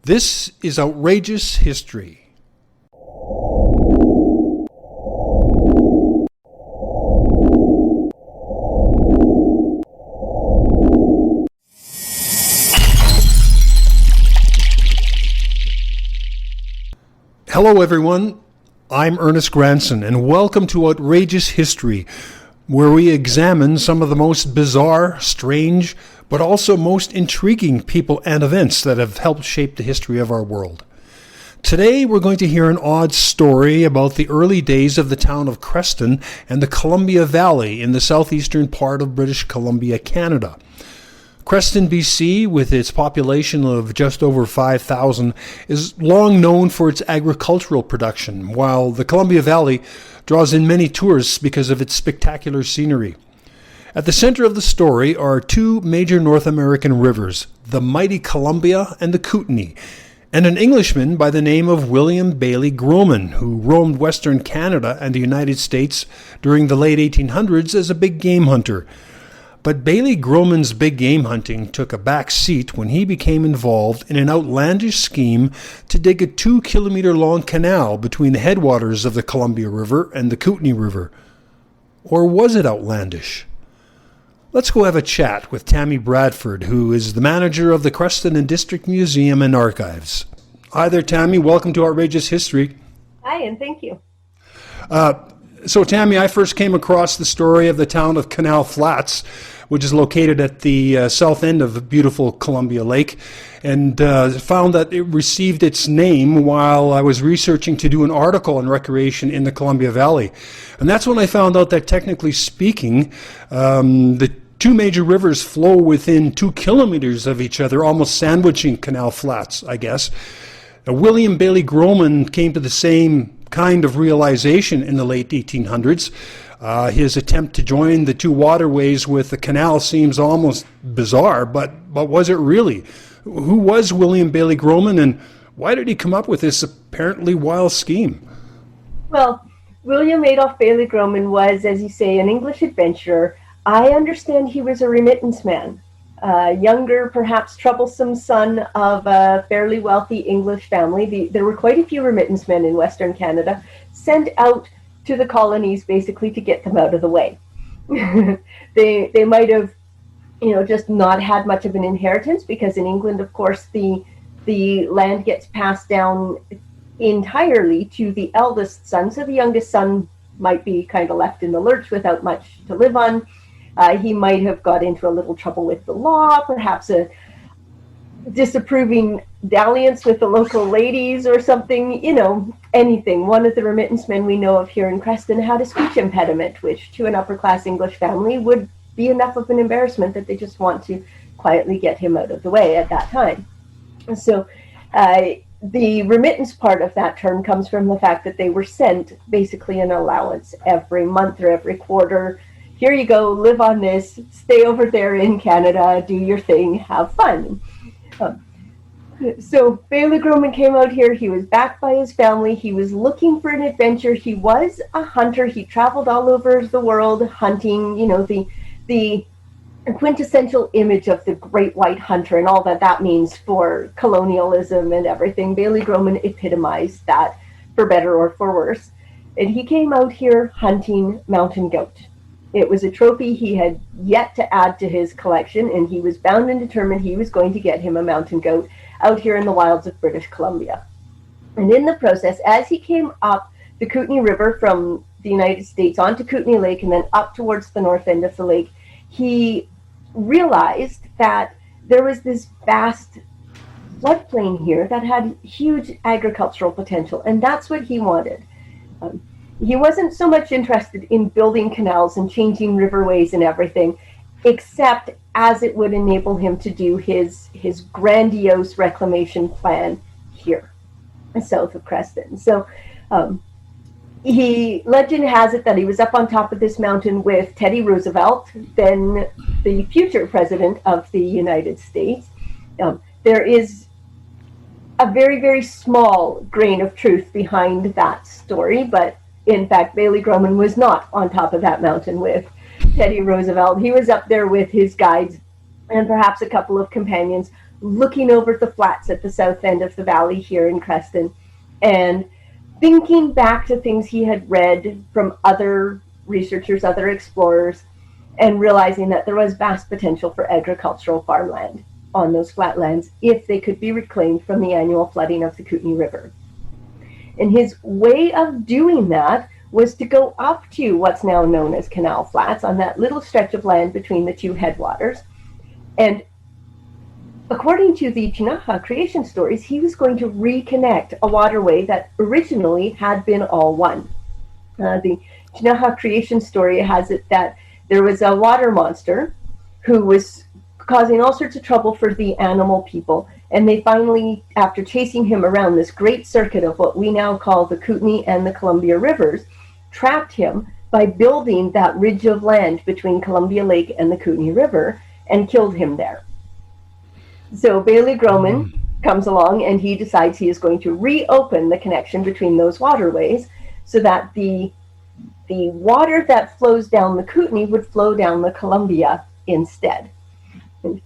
This is Outrageous History. Hello everyone, I'm Ernest Granson, and welcome to Outrageous History, where we examine some of the most bizarre, strange, but also most intriguing people and events that have helped shape the history of our world. Today we're going to hear an odd story about the early days of the town of Creston and the Columbia Valley in the southeastern part of British Columbia, Canada. Creston, B.C., with its population of just over 5,000, is long known for its agricultural production, while the Columbia Valley draws in many tourists because of its spectacular scenery. At the center of the story are two major North American rivers, the mighty Columbia and the Kootenay, and an Englishman by the name of William Baillie-Grohman, who roamed Western Canada and the United States during the late 1800s as a big game hunter. But Baillie-Grohman's big game hunting took a back seat when he became involved in an outlandish scheme to dig a 2-kilometre long canal between the headwaters of the Columbia River and the Kootenay River. Or was it outlandish? Let's go have a chat with Tammy Bradford, who is the manager of the Creston District Museum and Archives. Hi there, Tammy. Welcome to Outrageous History. Hi, and thank you. So, Tammy, I first came across the story of the town of Canal Flats, which is located at the south end of beautiful Columbia Lake, and found that it received its name while I was researching to do an article on recreation in the Columbia Valley. And that's when I found out that, technically speaking, the two major rivers flow within 2 kilometers of each other, almost sandwiching Canal Flats, I guess. William Baillie-Grohman came to the same kind of realization in the late 1800s. His attempt to join the two waterways with the canal seems almost bizarre, but was it really? Who was William Baillie-Grohman, and why did he come up with this apparently wild scheme? Well, William Adolph Baillie-Grohman was, as you say, an English adventurer. I understand he was a remittance man, younger, perhaps troublesome son of a fairly wealthy English family. There were quite a few remittance men in Western Canada sent out to the colonies basically to get them out of the way. They might have, just not had much of an inheritance, because in England, of course, the land gets passed down entirely to the eldest son. So the youngest son might be kind of left in the lurch without much to live on. He might have got into a little trouble with the law, perhaps a disapproving dalliance with the local ladies or something, anything. One of the remittance men we know of here in Creston had a speech impediment, which to an upper-class English family would be enough of an embarrassment that they just want to quietly get him out of the way at that time. So the remittance part of that term comes from the fact that they were sent basically an allowance every month or every quarter. Here you go, live on this, stay over there in Canada, do your thing, have fun. So Baillie-Grohman came out here. He was backed by his family. He was looking for an adventure. He was a hunter. He traveled all over the world hunting, the quintessential image of the great white hunter and all that means for colonialism and everything. Baillie-Grohman epitomized that, for better or for worse. And he came out here hunting mountain goat. It was a trophy he had yet to add to his collection, and he was bound and determined he was going to get him a mountain goat out here in the wilds of British Columbia. And in the process, as he came up the Kootenay River from the United States onto Kootenay Lake and then up towards the north end of the lake, he realized that there was this vast floodplain here that had huge agricultural potential, and that's what he wanted. He wasn't so much interested in building canals and changing riverways and everything, except as it would enable him to do his grandiose reclamation plan here, south of Creston. So legend has it that he was up on top of this mountain with Teddy Roosevelt, then the future president of the United States. There is a very, very small grain of truth behind that story, but in fact, Baillie-Grohman was not on top of that mountain with Teddy Roosevelt. He was up there with his guides and perhaps a couple of companions looking over at the flats at the south end of the valley here in Creston, and thinking back to things he had read from other researchers, other explorers, and realizing that there was vast potential for agricultural farmland on those flatlands if they could be reclaimed from the annual flooding of the Kootenay River. And his way of doing that was to go up to what's now known as Canal Flats on that little stretch of land between the two headwaters. And according to the Ktunaxa creation stories, he was going to reconnect a waterway that originally had been all one. The Ktunaxa creation story has it that there was a water monster who was causing all sorts of trouble for the animal people. And they finally, after chasing him around this great circuit of what we now call the Kootenay and the Columbia Rivers, trapped him by building that ridge of land between Columbia Lake and the Kootenay River and killed him there. So Baillie-Grohman comes along and he decides he is going to reopen the connection between those waterways so that the water that flows down the Kootenay would flow down the Columbia instead. And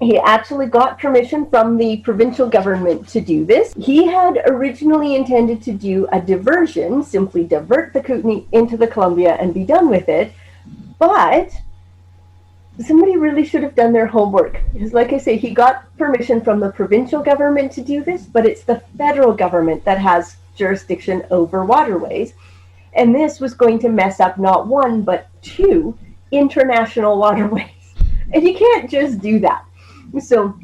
he actually got permission from the provincial government to do this. He had originally intended to do a diversion, simply divert the Kootenay into the Columbia and be done with it, but somebody really should have done their homework. Because like I say, he got permission from the provincial government to do this, but it's the federal government that has jurisdiction over waterways. And this was going to mess up not one, but two international waterways. And you can't just do that. So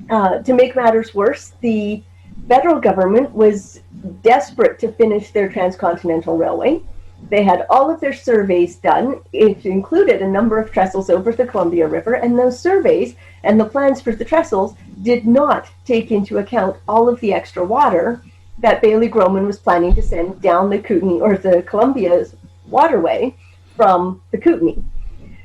to make matters worse, the federal government was desperate to finish their transcontinental railway. They had all of their surveys done. It included a number of trestles over the Columbia River, and those surveys and the plans for the trestles did not take into account all of the extra water that Baillie-Grohman was planning to send down the Kootenay or the Columbia's waterway from the Kootenay.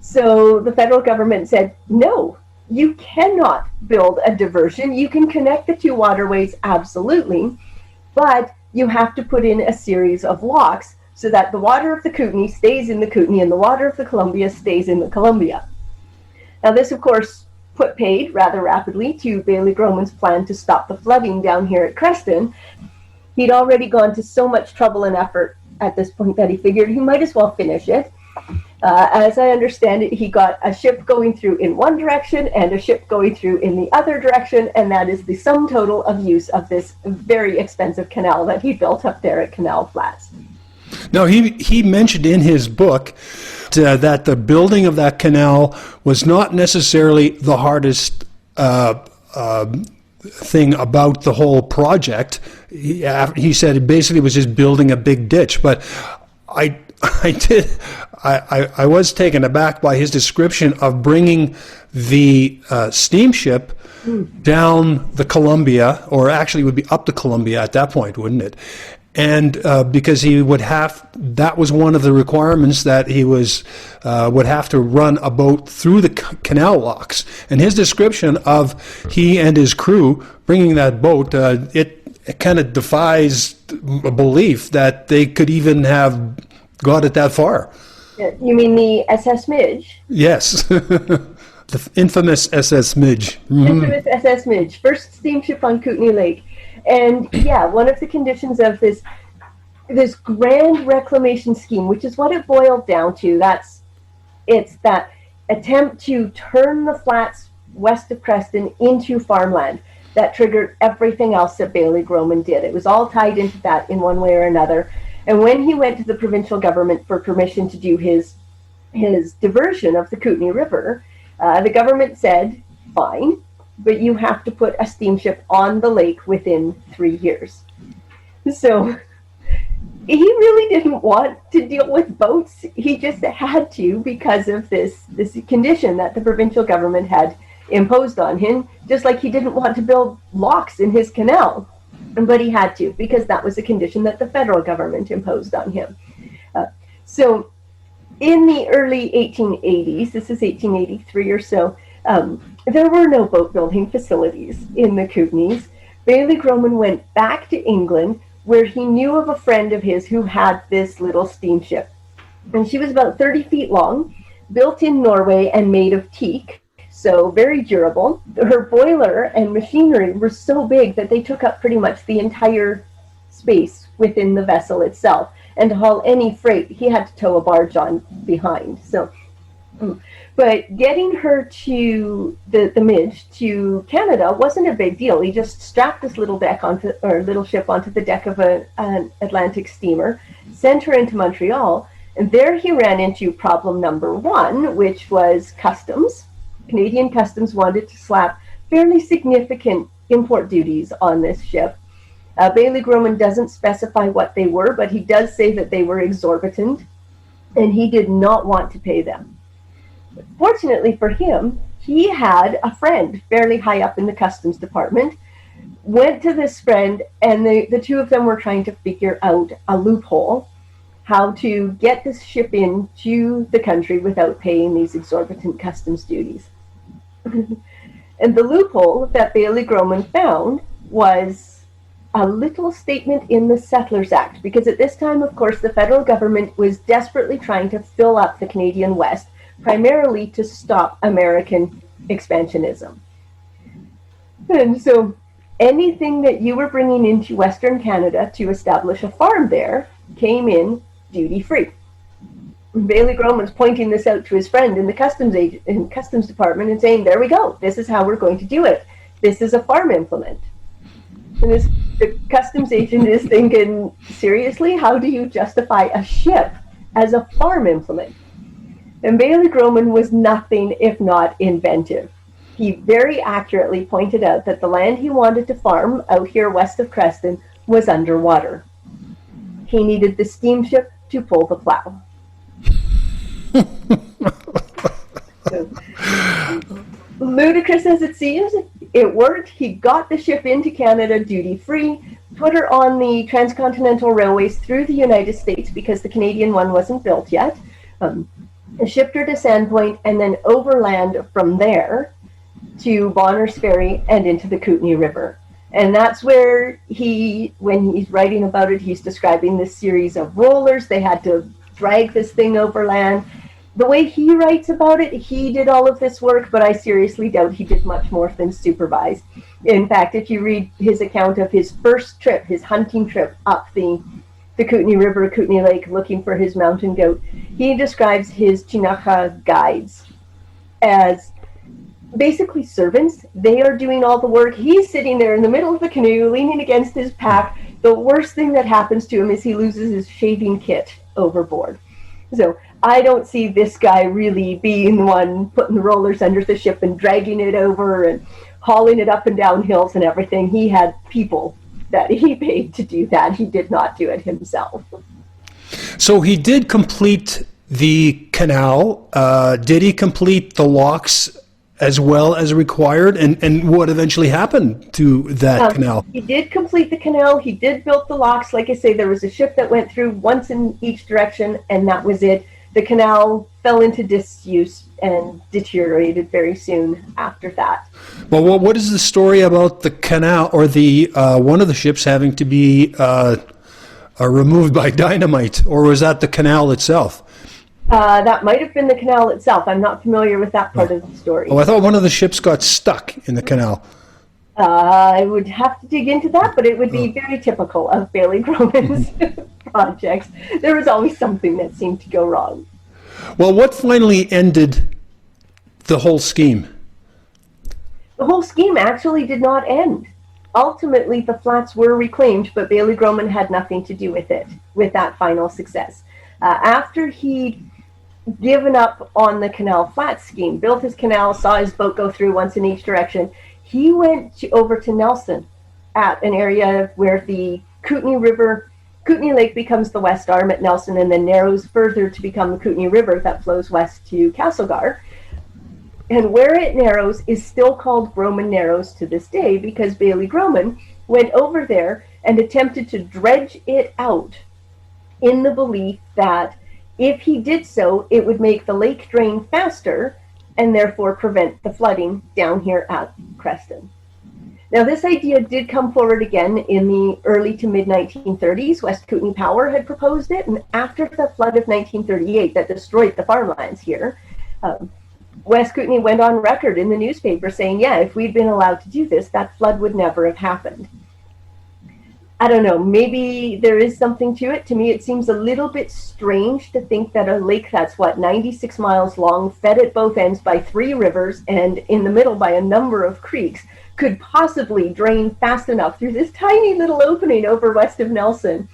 So the federal government said, no, you cannot build a diversion. You can connect the two waterways, absolutely, but you have to put in a series of locks so that the water of the Kootenay stays in the Kootenay and the water of the Columbia stays in the Columbia. Now this, of course, put paid rather rapidly to Baillie-Grohman's plan to stop the flooding down here at Creston. He'd already gone to so much trouble and effort at this point that he figured he might as well finish it. As I understand it, he got a ship going through in one direction and a ship going through in the other direction, and that is the sum total of use of this very expensive canal that he built up there at Canal Flats. Now, he mentioned in his book that the building of that canal was not necessarily the hardest thing about the whole project. He said it basically was just building a big ditch, but I was taken aback by his description of bringing the steamship down the Columbia, or actually it would be up the Columbia at that point, wouldn't it? And because he would have, that was one of the requirements that he would have to run a boat through the canal locks. And his description of he and his crew bringing that boat, it kind of defies belief that they could even have got it that far. You mean the SS Midge? Yes. The infamous SS Midge. Mm-hmm. Infamous SS Midge, first steamship on Kootenay Lake. And yeah, one of the conditions of this grand reclamation scheme, which is what it boiled down to, it's that attempt to turn the flats west of Creston into farmland that triggered everything else that Baillie-Grohman did. It was all tied into that in one way or another. And when he went to the provincial government for permission to do his diversion of the Kootenay River, the government said, fine, but you have to put a steamship on the lake within 3 years. So he really didn't want to deal with boats. He just had to because of this condition that the provincial government had imposed on him, just like he didn't want to build locks in his canal. But he had to, because that was a condition that the federal government imposed on him. So in the early 1880s, this is 1883 or so, there were no boat building facilities in the Kootenays. Baillie-Grohman went back to England, where he knew of a friend of his who had this little steamship. And she was about 30 feet long, built in Norway and made of teak. so very durable. Her boiler and machinery were so big that they took up pretty much the entire space within the vessel itself. And to haul any freight, he had to tow a barge on behind. So, but getting her to the Midge to Canada wasn't a big deal. He just strapped this little ship onto the deck of an Atlantic steamer, sent her into Montreal, and there he ran into problem number one, which was customs. Canadian customs wanted to slap fairly significant import duties on this ship. Baillie-Grohman doesn't specify what they were, but he does say that they were exorbitant, and he did not want to pay them. But fortunately for him, he had a friend fairly high up in the customs department, went to this friend, and the two of them were trying to figure out a loophole, how to get this ship into the country without paying these exorbitant customs duties. And the loophole that Baillie-Grohman found was a little statement in the Settlers Act, because at this time, of course, the federal government was desperately trying to fill up the Canadian West, primarily to stop American expansionism. And so anything that you were bringing into Western Canada to establish a farm there came in duty-free. Baillie-Grohman's pointing this out to his friend in the customs department and saying, there we go, this is how we're going to do it. This is a farm implement. And the customs agent is thinking, seriously, how do you justify a ship as a farm implement? And Baillie-Grohman was nothing if not inventive. He very accurately pointed out that the land he wanted to farm out here west of Creston was underwater. He needed the steamship to pull the plow. So, ludicrous as it seems, it worked. He got the ship into Canada duty-free, put her on the transcontinental railways through the United States because the Canadian one wasn't built yet, shipped her to Sandpoint, and then overland from there to Bonner's Ferry and into the Kootenay River. And that's where when he's writing about it, he's describing this series of rollers. They had to drag this thing overland. The way he writes about it, he did all of this work, but I seriously doubt he did much more than supervise. In fact, if you read his account of his first trip, his hunting trip up the Kootenay River, Kootenay Lake, looking for his mountain goat, he describes his Chinaka guides as basically servants. They are doing all the work. He's sitting there in the middle of the canoe, leaning against his pack. The worst thing that happens to him is he loses his shaving kit overboard. So I don't see this guy really being the one putting the rollers under the ship and dragging it over and hauling it up and down hills and everything. He had people that he paid to do that. He did not do it himself. So he did complete the canal. Did he complete the locks as well as required? And what eventually happened to that canal? He did complete the canal. He did build the locks. Like I say, there was a ship that went through once in each direction, and that was it. The canal fell into disuse and deteriorated very soon after that. Well, what is the story about the canal, or the one of the ships having to be removed by dynamite, or was that the canal itself? That might have been the canal itself. I'm not familiar with that part of the story. Oh, I thought one of the ships got stuck in the canal. I would have to dig into that, but it would be very typical of Baillie-Grohman's projects. There was always something that seemed to go wrong. Well, what finally ended the whole scheme? The whole scheme actually did not end. Ultimately, the flats were reclaimed, but Baillie-Grohman had nothing to do with it, with that final success. After he'd given up on the Canal Flats scheme, built his canal, saw his boat go through once in each direction, he went over to Nelson at an area where the Kootenay Lake becomes the west arm at Nelson and then narrows further to become the Kootenay River that flows west to Castlegar. And where it narrows is still called Grohman Narrows to this day because Baillie-Grohman went over there and attempted to dredge it out in the belief that if he did so, it would make the lake drain faster and therefore prevent the flooding down here at Creston. Now, this idea did come forward again in the early to mid-1930s. West Kootenay Power had proposed it, and after the flood of 1938 that destroyed the farmlands here, West Kootenay went on record in the newspaper saying, yeah, if we'd been allowed to do this, that flood would never have happened. I don't know, maybe there is something to it. To me, it seems a little bit strange to think that a lake that's, 96 miles long, fed at both ends by 3 rivers, and in the middle by a number of creeks, could possibly drain fast enough through this tiny little opening over west of Nelson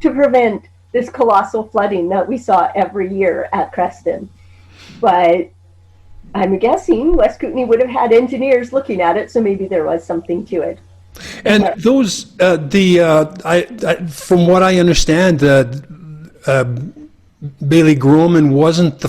to prevent this colossal flooding that we saw every year at Creston. But I'm guessing West Kootenay would have had engineers looking at it, so maybe there was something to it. And those, from what I understand, Baillie-Grohman wasn't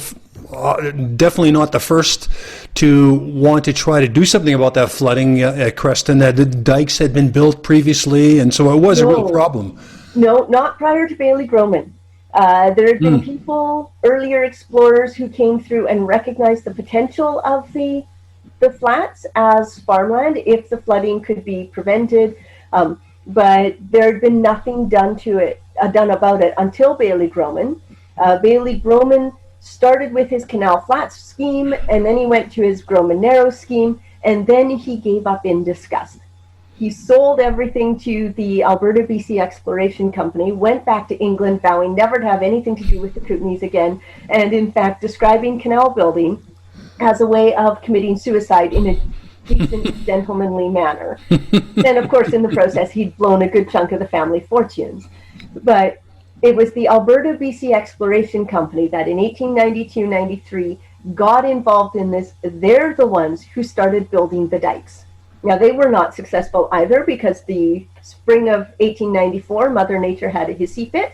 definitely not the first to want to try to do something about that flooding at Creston. That the dikes had been built previously, and so it was a real problem. No, not prior to Baillie-Grohman. There had been people, earlier explorers, who came through and recognized the potential of the flats as farmland if the flooding could be prevented, but there had been nothing done about it until Baillie-Grohman. Baillie-Grohman started with his Canal Flats scheme, and then he went to his Grohman Narrows scheme, and then he gave up in disgust. He sold everything to the Alberta B.C. Exploration Company, went back to England, vowing never to have anything to do with the Kootenays again, and in fact describing canal building as a way of committing suicide in a decent, gentlemanly manner. Then, of course, in the process, he'd blown a good chunk of the family fortunes. But it was the Alberta BC Exploration Company that in 1892-93 got involved in this. They're the ones who started building the dikes. Now, they were not successful either, because the spring of 1894, Mother Nature had a hissy fit.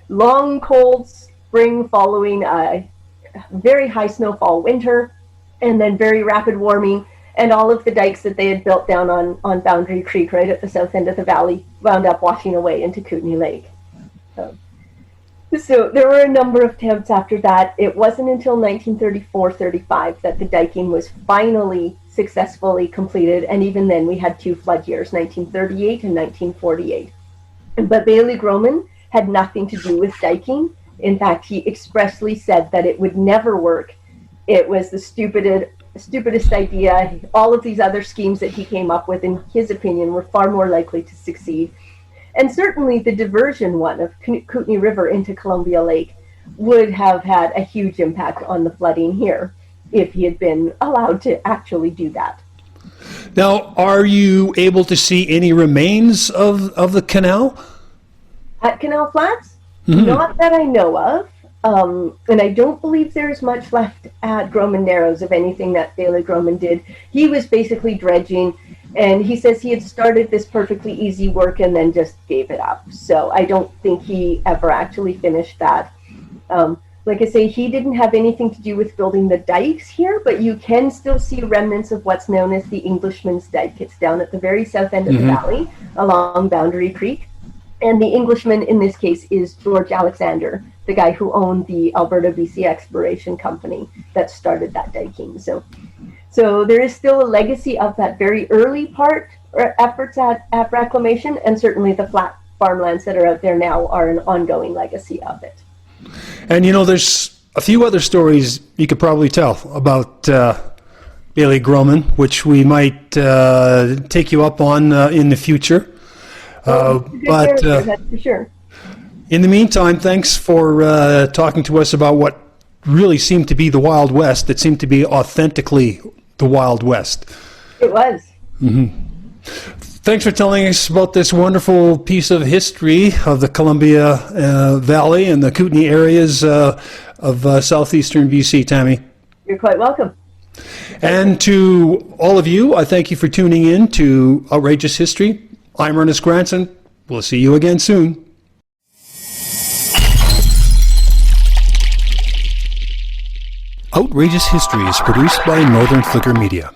Long, cold spring following a very high snowfall winter, and then very rapid warming, and all of the dikes that they had built down on Boundary Creek right at the south end of the valley wound up washing away into Kootenay Lake. So there were a number of attempts after that. It wasn't until 1934-35 that the diking was finally successfully completed, and even then we had 2 flood years, 1938 and 1948. But Baillie-Grohman had nothing to do with diking. In fact, he expressly said that it would never work. It was the stupidest idea. All of these other schemes that he came up with, in his opinion, were far more likely to succeed. And certainly the diversion one of Kootenay River into Columbia Lake would have had a huge impact on the flooding here if he had been allowed to actually do that. Now, are you able to see any remains of the canal? At Canal Flats? Not that I know of, and I don't believe there's much left at Grohman Narrows of anything that Baillie-Grohman did. He was basically dredging, and he says he had started this perfectly easy work and then just gave it up. So I don't think he ever actually finished that. Like I say, he didn't have anything to do with building the dikes here, but you can still see remnants of what's known as the Englishman's Dike. It's down at the very south end of the valley along Boundary Creek. And the Englishman in this case is George Alexander, the guy who owned the Alberta BC Exploration Company that started that diking. So there is still a legacy of that very early part, or efforts at reclamation, and certainly the flat farmlands that are out there now are an ongoing legacy of it. And there's a few other stories you could probably tell about Baillie-Grohman, which we might take you up on in the future. But that's for sure. In the meantime, thanks for talking to us about what really seemed to be the Wild West. It seemed to be authentically the Wild West. It was. Thanks for telling us about this wonderful piece of history of the Columbia Valley and the Kootenay areas of southeastern BC, Tammy. You're quite welcome. And to all of you, I thank you for tuning in to Outrageous History. I'm Ernest Granson. We'll see you again soon. Outrageous History is produced by Northern Flicker Media.